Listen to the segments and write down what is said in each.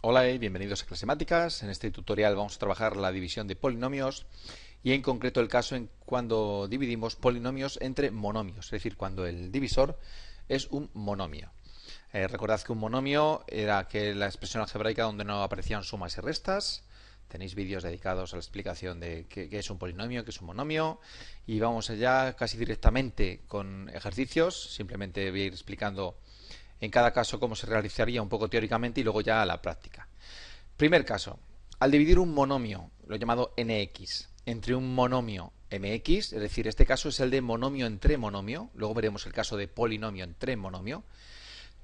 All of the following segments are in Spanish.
Hola y bienvenidos a Clasemáticas. En este tutorial vamos a trabajar la división de polinomios y en concreto el caso en cuando dividimos polinomios entre monomios, es decir, cuando el divisor es un monomio. Recordad que un monomio era la expresión algebraica donde no aparecían sumas y restas. Tenéis vídeos dedicados a la explicación de qué es un polinomio, qué es un monomio. Y vamos allá casi directamente con ejercicios. Simplemente voy a ir explicando en cada caso cómo se realizaría un poco teóricamente y luego ya a la práctica. Primer caso. Al dividir un monomio, lo llamado nx, entre un monomio mx, es decir, este caso es el de monomio entre monomio, luego veremos el caso de polinomio entre monomio.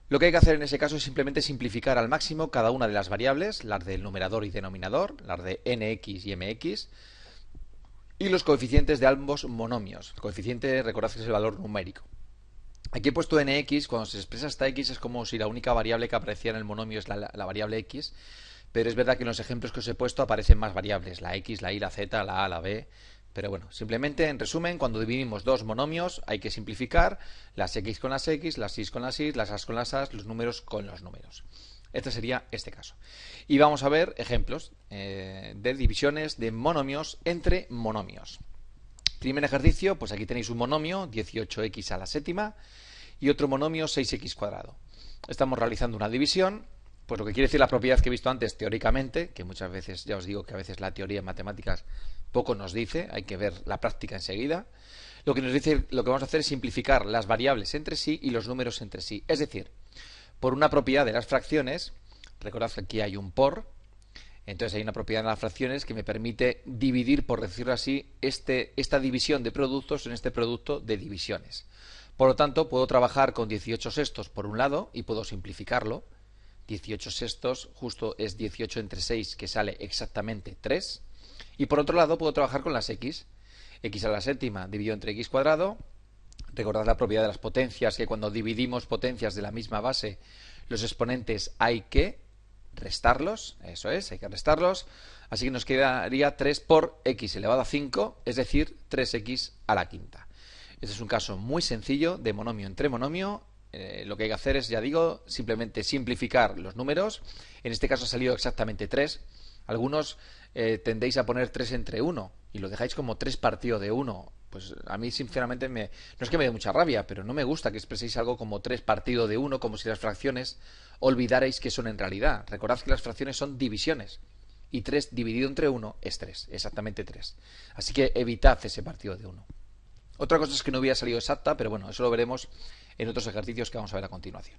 Lo que hay que hacer en ese caso es simplemente simplificar al máximo cada una de las variables, las del numerador y denominador, las de nx y mx, y los coeficientes de ambos monomios. El coeficiente, recordad que es el valor numérico. Aquí he puesto nx, cuando se expresa esta x es como si la única variable que aparecía en el monomio es la variable x, pero es verdad que en los ejemplos que os he puesto aparecen más variables, la x, la y, la z, la a, la b. Pero bueno, simplemente en resumen, cuando dividimos dos monomios hay que simplificar las x con las x, las y con las y, las as con las as, los números con los números. Este sería este caso. Y vamos a ver ejemplos de divisiones de monomios entre monomios. Primer ejercicio, pues aquí tenéis un monomio, 18x a la séptima, y otro monomio, 6x cuadrado. Estamos realizando una división, pues lo que quiere decir la propiedad que he visto antes teóricamente, que muchas veces, ya os digo que a veces la teoría en matemáticas poco nos dice, hay que ver la práctica enseguida. Lo que nos dice, lo que vamos a hacer es simplificar las variables entre sí y los números entre sí. Es decir, por una propiedad de las fracciones, recordad que aquí hay un por, entonces hay una propiedad en las fracciones que me permite dividir, por decirlo así, esta división de productos en este producto de divisiones. Por lo tanto, puedo trabajar con 18 sextos por un lado y puedo simplificarlo. 18 sextos justo es 18 entre 6, que sale exactamente 3. Y por otro lado puedo trabajar con las x. X a la séptima dividido entre x cuadrado. Recordad la propiedad de las potencias, que cuando dividimos potencias de la misma base, los exponentes hay que restarlos, eso es, hay que restarlos, así que nos quedaría 3 por x elevado a 5, es decir, 3x a la quinta. Este es un caso muy sencillo de monomio entre monomio. Lo que hay que hacer es, ya digo, simplemente simplificar los números. En este caso ha salido exactamente 3. Algunos tendéis a poner 3 entre 1 y lo dejáis como 3 partido de 1. Pues a mí sinceramente no es que me dé mucha rabia, pero no me gusta que expreséis algo como 3 partido de 1, como si las fracciones olvidarais que son en realidad. Recordad que las fracciones son divisiones y 3 dividido entre 1 es 3, exactamente 3. Así que evitad ese partido de 1. Otra cosa es que no hubiera salido exacta, pero bueno, eso lo veremos en otros ejercicios que vamos a ver a continuación.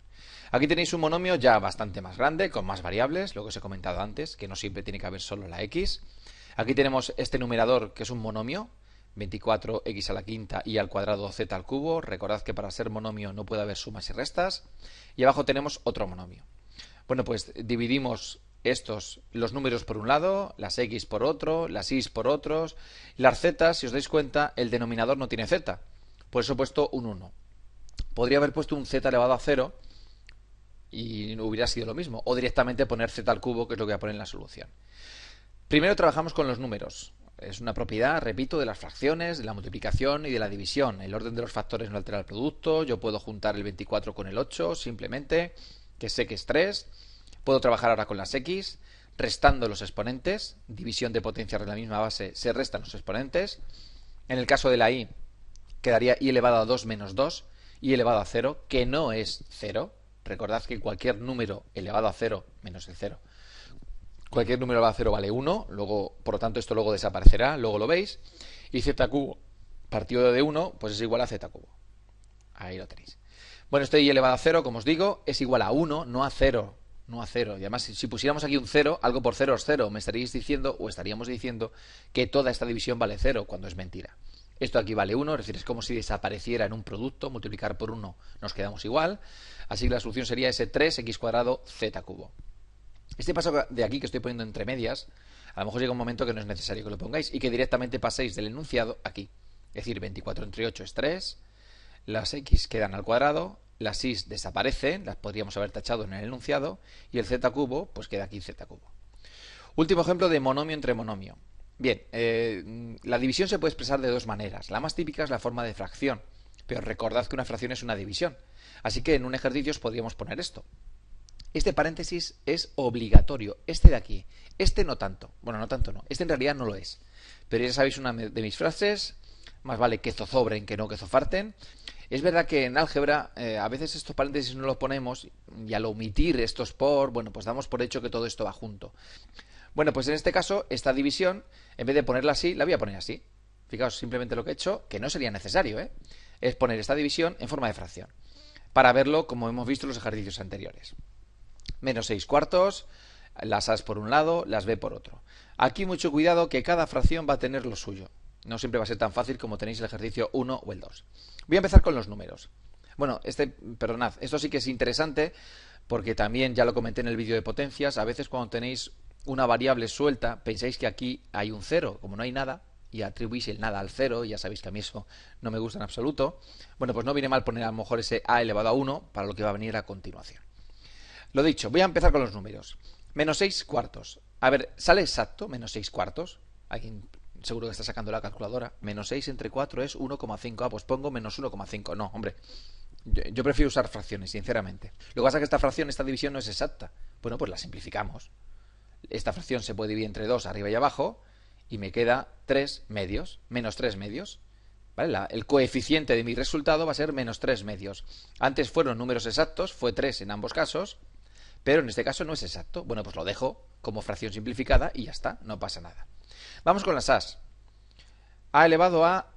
Aquí tenéis un monomio ya bastante más grande, con más variables, lo que os he comentado antes, que no siempre tiene que haber solo la x. Aquí tenemos este numerador, que es un monomio, 24x a la quinta y al cuadrado z al cubo. Recordad que para ser monomio no puede haber sumas y restas. Y abajo tenemos otro monomio. Bueno, pues dividimos los números por un lado, las x por otro, las y por otros. Las z, si os dais cuenta, el denominador no tiene z. Por eso he puesto un 1. Podría haber puesto un z elevado a 0 y no hubiera sido lo mismo. O directamente poner z al cubo, que es lo que voy a poner en la solución. Primero trabajamos con los números. Es una propiedad, repito, de las fracciones, de la multiplicación y de la división. El orden de los factores no altera el producto. Yo puedo juntar el 24 con el 8, simplemente, que sé que es 3. Puedo trabajar ahora con las x, restando los exponentes. División de potencias de la misma base, se restan los exponentes. En el caso de la y, quedaría y elevado a 2 menos 2, y elevado a 0, que no es 0. Recordad que cualquier número elevado a 0 menos el 0. Cualquier número elevado a 0 vale 1, luego, por lo tanto esto luego desaparecerá, luego lo veis. Y z cubo partido de 1, pues es igual a z cubo. Ahí lo tenéis. Bueno, esto y elevado a 0, como os digo, es igual a 1, no a 0. No a 0. Y además, si pusiéramos aquí un 0, algo por 0 es 0. Me estaríais diciendo, o estaríamos diciendo, que toda esta división vale 0, cuando es mentira. Esto aquí vale 1, es decir, es como si desapareciera en un producto, multiplicar por 1 nos quedamos igual. Así que la solución sería ese 3x cuadrado z cubo. Este paso de aquí que estoy poniendo entre medias, a lo mejor llega un momento que no es necesario que lo pongáis y que directamente paséis del enunciado aquí. Es decir, 24 entre 8 es 3, las x quedan al cuadrado, las y desaparecen, las podríamos haber tachado en el enunciado, y el z cubo, pues queda aquí z cubo. Último ejemplo de monomio entre monomio. Bien, la división se puede expresar de dos maneras. La más típica es la forma de fracción, pero recordad que una fracción es una división. Así que en un ejercicio os podríamos poner esto. Este paréntesis es obligatorio, este de aquí. Este no tanto. Bueno, no tanto no. Este en realidad no lo es. Pero ya sabéis una de mis frases, más vale que zozobren que no que zofarten. Es verdad que en álgebra a veces estos paréntesis no los ponemos y al omitir estos por, bueno, pues damos por hecho que todo esto va junto. Bueno, pues en este caso, esta división, en vez de ponerla así, la voy a poner así. Fijaos, simplemente lo que he hecho, que no sería necesario, es poner esta división en forma de fracción. Para verlo como hemos visto en los ejercicios anteriores. Menos 6 cuartos, las A por un lado, las B por otro. Aquí mucho cuidado que cada fracción va a tener lo suyo. No siempre va a ser tan fácil como tenéis el ejercicio 1 o el 2. Voy a empezar con los números. Bueno, perdonad, esto sí que es interesante porque también ya lo comenté en el vídeo de potencias. A veces cuando tenéis una variable suelta, pensáis que aquí hay un 0, como no hay nada, y atribuís el nada al 0, y ya sabéis que a mí eso no me gusta en absoluto. Bueno, pues no viene mal poner a lo mejor ese a elevado a 1 para lo que va a venir a continuación. Lo dicho, voy a empezar con los números. Menos 6 cuartos. A ver, ¿sale exacto menos 6 cuartos? Alguien seguro que está sacando la calculadora. Menos 6 entre 4 es 1,5. Ah, pues pongo menos 1,5. No, hombre. Yo prefiero usar fracciones, sinceramente. Lo que pasa es que esta fracción, esta división no es exacta. Bueno, pues la simplificamos. Esta fracción se puede dividir entre 2 arriba y abajo y me queda 3 medios. Menos 3 medios. ¿Vale? El coeficiente de mi resultado va a ser menos 3 medios. Antes fueron números exactos, fue 3 en ambos casos. Pero en este caso no es exacto. Bueno, pues lo dejo como fracción simplificada y ya está, no pasa nada. Vamos con las A's. A elevado a...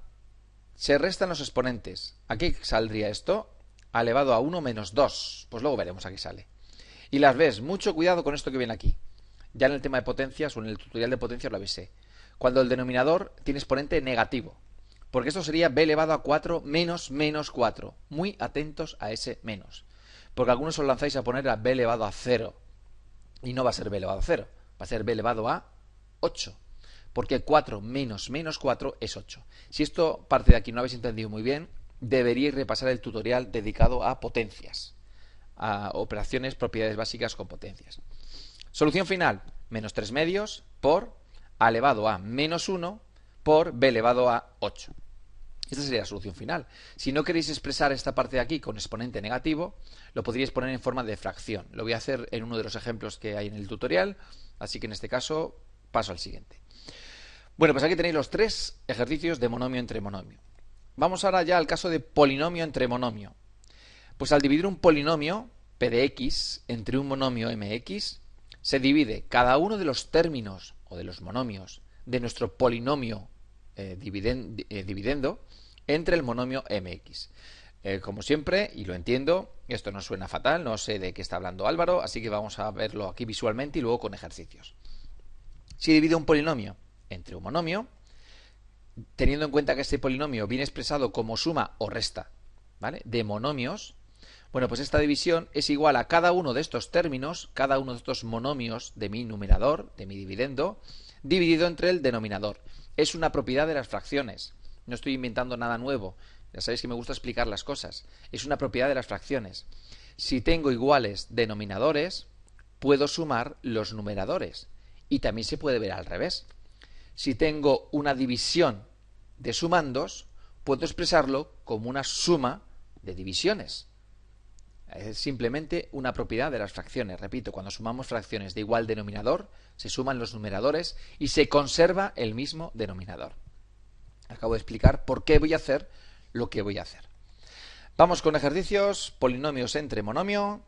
Se restan los exponentes. ¿A qué saldría esto? A elevado a 1 menos 2. Pues luego veremos a qué sale. Y las B's, mucho cuidado con esto que viene aquí. Ya en el tema de potencias o en el tutorial de potencias lo avisé. Cuando el denominador tiene exponente negativo. Porque esto sería b elevado a 4 menos menos 4. Muy atentos a ese menos. Porque algunos os lanzáis a poner a b elevado a 0. Y no va a ser b elevado a 0. Va a ser b elevado a 8. Porque 4 menos menos 4 es 8. Si esto parte de aquí no lo habéis entendido muy bien, deberíais repasar el tutorial dedicado a potencias. A operaciones, propiedades básicas con potencias. Solución final, menos 3 medios por a elevado a menos 1 por b elevado a 8. Esta sería la solución final. Si no queréis expresar esta parte de aquí con exponente negativo, lo podríais poner en forma de fracción. Lo voy a hacer en uno de los ejemplos que hay en el tutorial, así que en este caso paso al siguiente. Bueno, pues aquí tenéis los 3 ejercicios de monomio entre monomio. Vamos ahora ya al caso de polinomio entre monomio. Pues al dividir un polinomio, p de x, entre un monomio mx, se divide cada uno de los términos o de los monomios de nuestro polinomio dividendo entre el monomio mx. Como siempre, y lo entiendo, esto no suena fatal, no sé de qué está hablando Álvaro, así que vamos a verlo aquí visualmente y luego con ejercicios. Si divido un polinomio entre un monomio, teniendo en cuenta que este polinomio viene expresado como suma o resta, ¿vale?, de monomios, bueno, pues esta división es igual a cada uno de estos términos, cada uno de estos monomios de mi numerador, de mi dividendo, dividido entre el denominador. Es una propiedad de las fracciones. No estoy inventando nada nuevo. Ya sabéis que me gusta explicar las cosas. Es una propiedad de las fracciones. Si tengo iguales denominadores, puedo sumar los numeradores. Y también se puede ver al revés. Si tengo una división de sumandos, puedo expresarlo como una suma de divisiones. Es simplemente una propiedad de las fracciones. Repito, cuando sumamos fracciones de igual denominador, se suman los numeradores y se conserva el mismo denominador. Acabo de explicar por qué voy a hacer lo que voy a hacer. Vamos con ejercicios, polinomios entre monomio.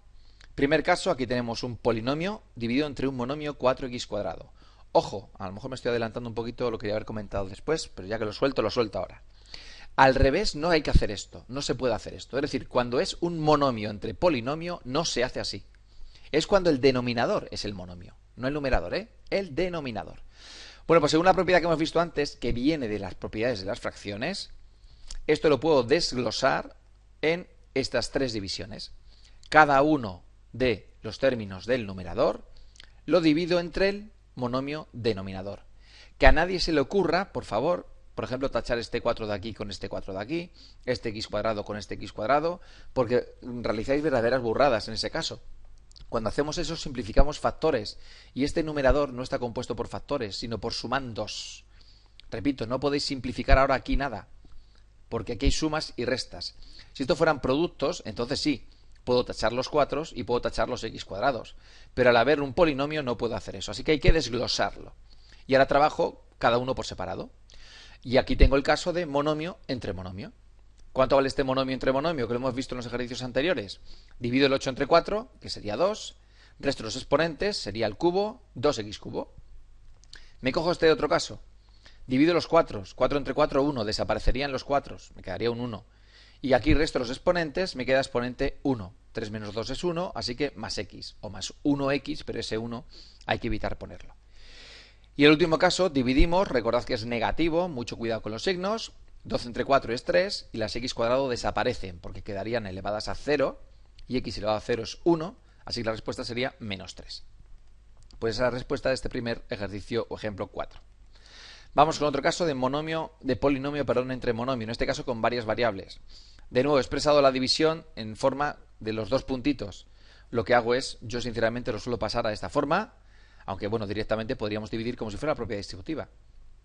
Primer caso, aquí tenemos un polinomio dividido entre un monomio 4x cuadrado. Ojo, a lo mejor me estoy adelantando un poquito, lo quería haber comentado después, pero ya que lo suelto ahora. Al revés no hay que hacer esto, no se puede hacer esto. Es decir, cuando es un monomio entre polinomio no se hace así. Es cuando el denominador es el monomio, no el numerador, el denominador. Bueno, pues según la propiedad que hemos visto antes, que viene de las propiedades de las fracciones, esto lo puedo desglosar en estas 3 divisiones. Cada uno de los términos del numerador lo divido entre el monomio denominador. Que a nadie se le ocurra, por favor, por ejemplo, tachar este 4 de aquí con este 4 de aquí, este x cuadrado con este x cuadrado, porque realizáis verdaderas burradas en ese caso. Cuando hacemos eso simplificamos factores y este numerador no está compuesto por factores, sino por sumandos. Repito, no podéis simplificar ahora aquí nada, porque aquí hay sumas y restas. Si esto fueran productos, entonces sí, Puedo tachar los 4 y puedo tachar los x cuadrados. Pero al haber un polinomio no puedo hacer eso. Así que hay que desglosarlo. Y ahora trabajo cada uno por separado. Y aquí tengo el caso de monomio entre monomio. ¿Cuánto vale este monomio entre monomio que lo hemos visto en los ejercicios anteriores? Divido el 8 entre 4, que sería 2. Resto los exponentes, sería el cubo, 2x cubo. Me cojo este otro caso. Divido los 4. 4 entre 4, 1. Desaparecerían los 4. Me quedaría un 1. Y aquí resto los exponentes, me queda exponente 1. 3 menos 2 es 1, así que más x, o más 1x, pero ese 1 hay que evitar ponerlo. Y el último caso, dividimos, recordad que es negativo, mucho cuidado con los signos. 12 entre 4 es 3, y las x cuadrado desaparecen, porque quedarían elevadas a 0, y x elevado a 0 es 1, así que la respuesta sería menos 3. Pues esa es la respuesta de este primer ejercicio o ejemplo 4. Vamos con otro caso de polinomio entre monomio, en este caso con varias variables. De nuevo, he expresado la división en forma de los dos puntitos. Lo que hago es, yo sinceramente lo suelo pasar a esta forma, aunque bueno, directamente podríamos dividir como si fuera la propiedad distributiva.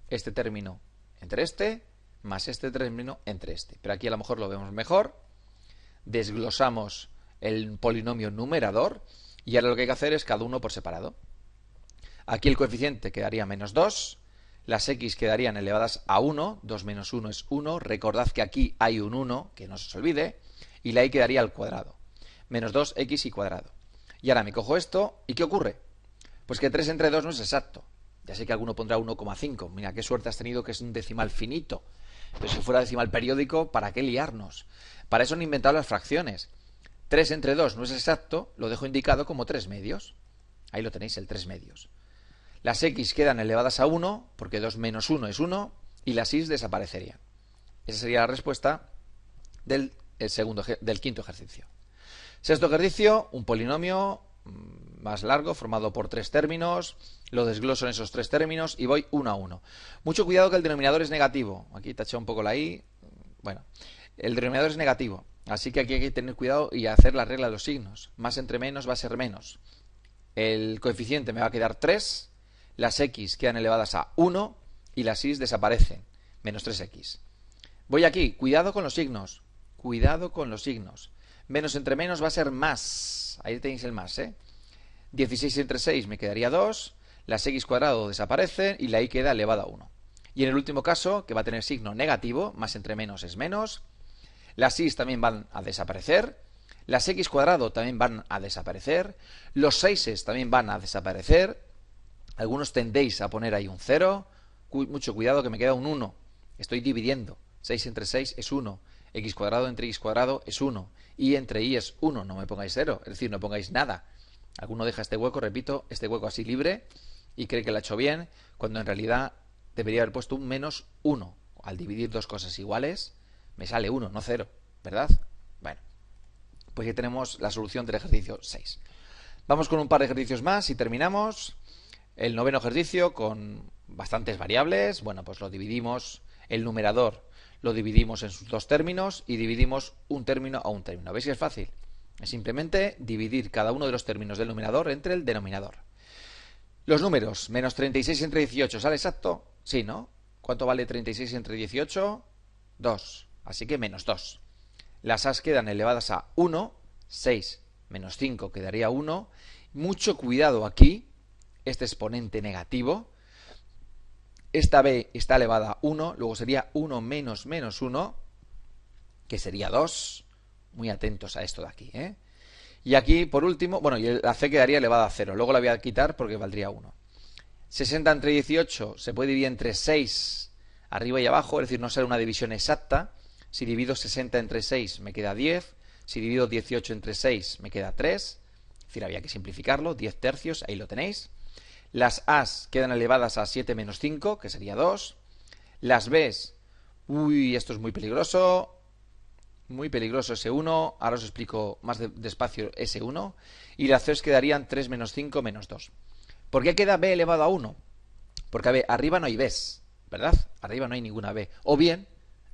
Este término entre este, más este término entre este. Pero aquí a lo mejor lo vemos mejor. Desglosamos el polinomio numerador y ahora lo que hay que hacer es cada uno por separado. Aquí el coeficiente quedaría menos 2. Las x quedarían elevadas a 1, 2 menos 1 es 1, recordad que aquí hay un 1, que no se os olvide, y la y quedaría al cuadrado, menos 2x y cuadrado. Y ahora me cojo esto, ¿y qué ocurre? Pues que 3 entre 2 no es exacto. Ya sé que alguno pondrá 1,5, mira qué suerte has tenido que es un decimal finito, pero si fuera decimal periódico, ¿para qué liarnos? Para eso han inventado las fracciones. 3 entre 2 no es exacto, lo dejo indicado como 3 medios. Ahí lo tenéis, el 3 medios. Las x quedan elevadas a 1, porque 2 menos 1 es 1, y las y desaparecerían. Esa sería la respuesta del quinto ejercicio. Sexto ejercicio, un polinomio más largo, formado por 3 términos. Lo desgloso en esos 3 términos y voy 1 a 1. Mucho cuidado que el denominador es negativo. Aquí taché un poco la i. Bueno, el denominador es negativo, así que aquí hay que tener cuidado y hacer la regla de los signos. Más entre menos va a ser menos. El coeficiente me va a quedar 3. Las x quedan elevadas a 1 y las y desaparecen, menos 3x. Voy aquí, cuidado con los signos, Menos entre menos va a ser más, ahí tenéis el más, 16 entre 6 me quedaría 2, las x cuadrado desaparecen y la y queda elevada a 1. Y en el último caso, que va a tener signo negativo, más entre menos es menos, las y también van a desaparecer, las x cuadrado también van a desaparecer, los 6 también van a desaparecer. Algunos tendéis a poner ahí un 0. Mucho cuidado que me queda un 1. Estoy dividiendo. 6 entre 6 es 1. X cuadrado entre x cuadrado es 1. Y entre y es 1. No me pongáis 0. Es decir, no pongáis nada. Alguno deja este hueco, repito, este hueco así libre y cree que lo ha hecho bien, cuando en realidad debería haber puesto un menos 1. Al dividir dos cosas iguales, me sale 1, no 0. ¿Verdad? Bueno, pues ya tenemos la solución del ejercicio 6. Vamos con un par de ejercicios más y terminamos. El noveno ejercicio con bastantes variables, bueno, pues lo dividimos, el numerador lo dividimos en sus dos términos y dividimos un término a un término. ¿Veis que es fácil? Es simplemente dividir cada uno de los términos del numerador entre el denominador. Los números, menos 36 entre 18, ¿sale exacto? Sí, ¿no? ¿Cuánto vale 36 entre 18? 2, así que menos 2. Las as quedan elevadas a 1, 6 menos 5 quedaría 1. Mucho cuidado aquí. Este exponente negativo, esta b está elevada a 1, luego sería 1 menos menos 1, que sería 2. Muy atentos a esto de aquí, Y aquí, por último, bueno, y la c quedaría elevada a 0, luego la voy a quitar porque valdría 1. 60 entre 18 se puede dividir entre 6 arriba y abajo, es decir, no será una división exacta. Si divido 60 entre 6 me queda 10, si divido 18 entre 6 me queda 3, es decir, había que simplificarlo, 10 tercios, ahí lo tenéis. Las a's quedan elevadas a 7 menos 5, que sería 2. Las b's, esto es muy peligroso ese 1. Ahora os explico más despacio ese 1. Y las c's quedarían 3 menos 5 menos 2. ¿Por qué queda b elevado a 1? Porque a ver, arriba no hay b's, ¿verdad? Arriba no hay ninguna b. O bien,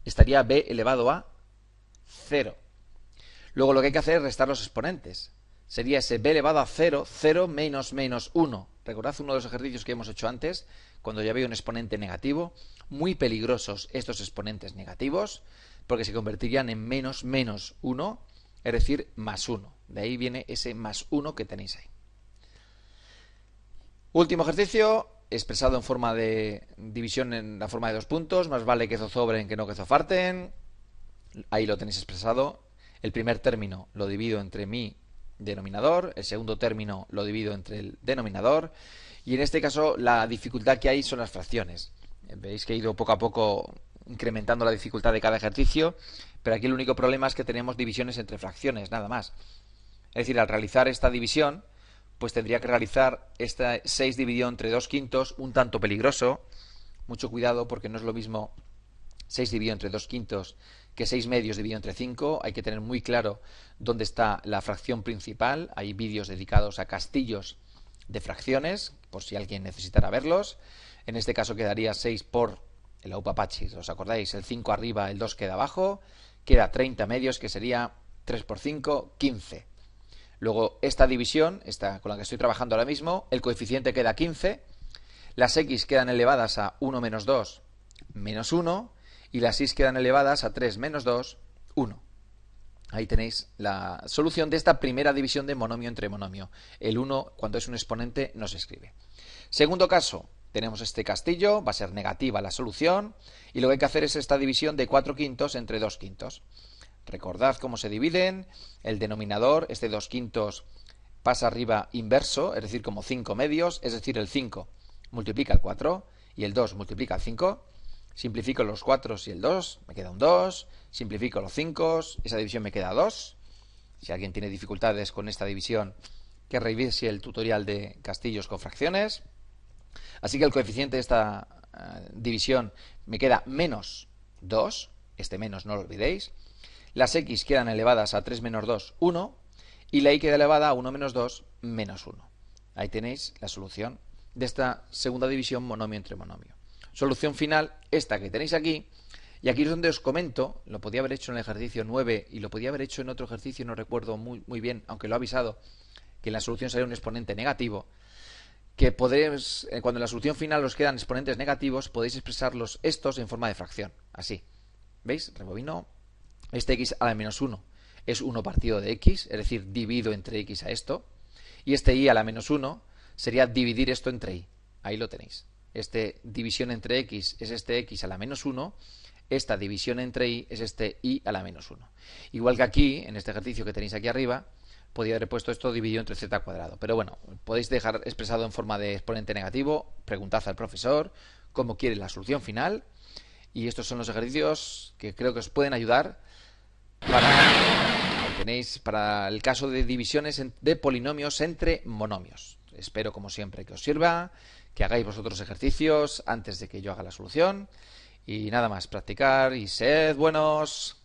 estaría b elevado a 0. Luego lo que hay que hacer es restar los exponentes. Sería ese b elevado a 0, 0 menos menos 1. Recordad uno de los ejercicios que hemos hecho antes, cuando ya había un exponente negativo. Muy peligrosos estos exponentes negativos, porque se convertirían en menos menos 1. es decir, más 1. De ahí viene ese más 1 que tenéis ahí. Último ejercicio, expresado en forma de división en la forma de 2 puntos. Más vale que zozobren que no que zofarten. Ahí lo tenéis expresado. El primer término lo divido entre mi denominador. El segundo término lo divido entre el denominador. Y en este caso la dificultad que hay son las fracciones. Veis que he ido poco a poco incrementando la dificultad de cada ejercicio. Pero aquí el único problema es que tenemos divisiones entre fracciones, nada más. Es decir, al realizar esta división, pues tendría que realizar esta 6 dividido entre 2 quintos, un tanto peligroso. Mucho cuidado porque no es lo mismo 6 dividido entre 2 quintos que 6 medios dividido entre 5. Hay que tener muy claro dónde está la fracción principal. Hay vídeos dedicados a castillos de fracciones, por si alguien necesitara verlos. En este caso quedaría 6 por el aupapachis. ¿Os acordáis? El 5 arriba, el 2 queda abajo. Queda 30 medios, que sería 3 por 5, 15. Luego esta división, esta con la que estoy trabajando ahora mismo, el coeficiente queda 15, las x quedan elevadas a 1 menos 2 menos 1 y las y quedan elevadas a 3 menos 2, 1. Ahí tenéis la solución de esta primera división de monomio entre monomio. El 1, cuando es un exponente, no se escribe. Segundo caso, tenemos este castillo, va a ser negativa la solución y lo que hay que hacer es esta división de 4 quintos entre 2 quintos. Recordad cómo se dividen. El denominador, este 2 quintos, pasa arriba inverso, es decir, como 5 medios, es decir, el 5 multiplica el 4 y el 2 multiplica el 5. Simplifico los 4 y el 2, me queda un 2. Simplifico los 5, esa división me queda 2. Si alguien tiene dificultades con esta división, que revise el tutorial de castillos con fracciones. Así que el coeficiente de esta división me queda menos 2. Este menos no lo olvidéis. Las x quedan elevadas a 3 menos 2, 1. Y la y queda elevada a 1 menos 2, menos 1. Ahí tenéis la solución de esta segunda división monomio entre monomio. Solución final, esta que tenéis aquí. Y aquí es donde os comento, lo podía haber hecho en el ejercicio 9 y lo podía haber hecho en otro ejercicio, no recuerdo muy bien, aunque lo he avisado, que en la solución sería un exponente negativo. Que podéis, cuando en la solución final os quedan exponentes negativos, podéis expresarlos estos en forma de fracción. Así. ¿Veis? Rebobino. Este x a la menos 1 es 1 partido de x, es decir, divido entre x a esto. Y este y a la menos 1 sería dividir esto entre y. Ahí lo tenéis. Este división entre x es este x a la menos 1. Esta división entre y es este y a la menos 1. Igual que aquí, en este ejercicio que tenéis aquí arriba, podría haber puesto esto dividido entre z cuadrado. Pero bueno, podéis dejar expresado en forma de exponente negativo, preguntad al profesor cómo quiere la solución final. Y estos son los ejercicios que creo que os pueden ayudar para el caso de divisiones de polinomios entre monomios. Espero, como siempre, que os sirva, que hagáis vosotros ejercicios antes de que yo haga la solución. Y nada más, practicar y sed buenos.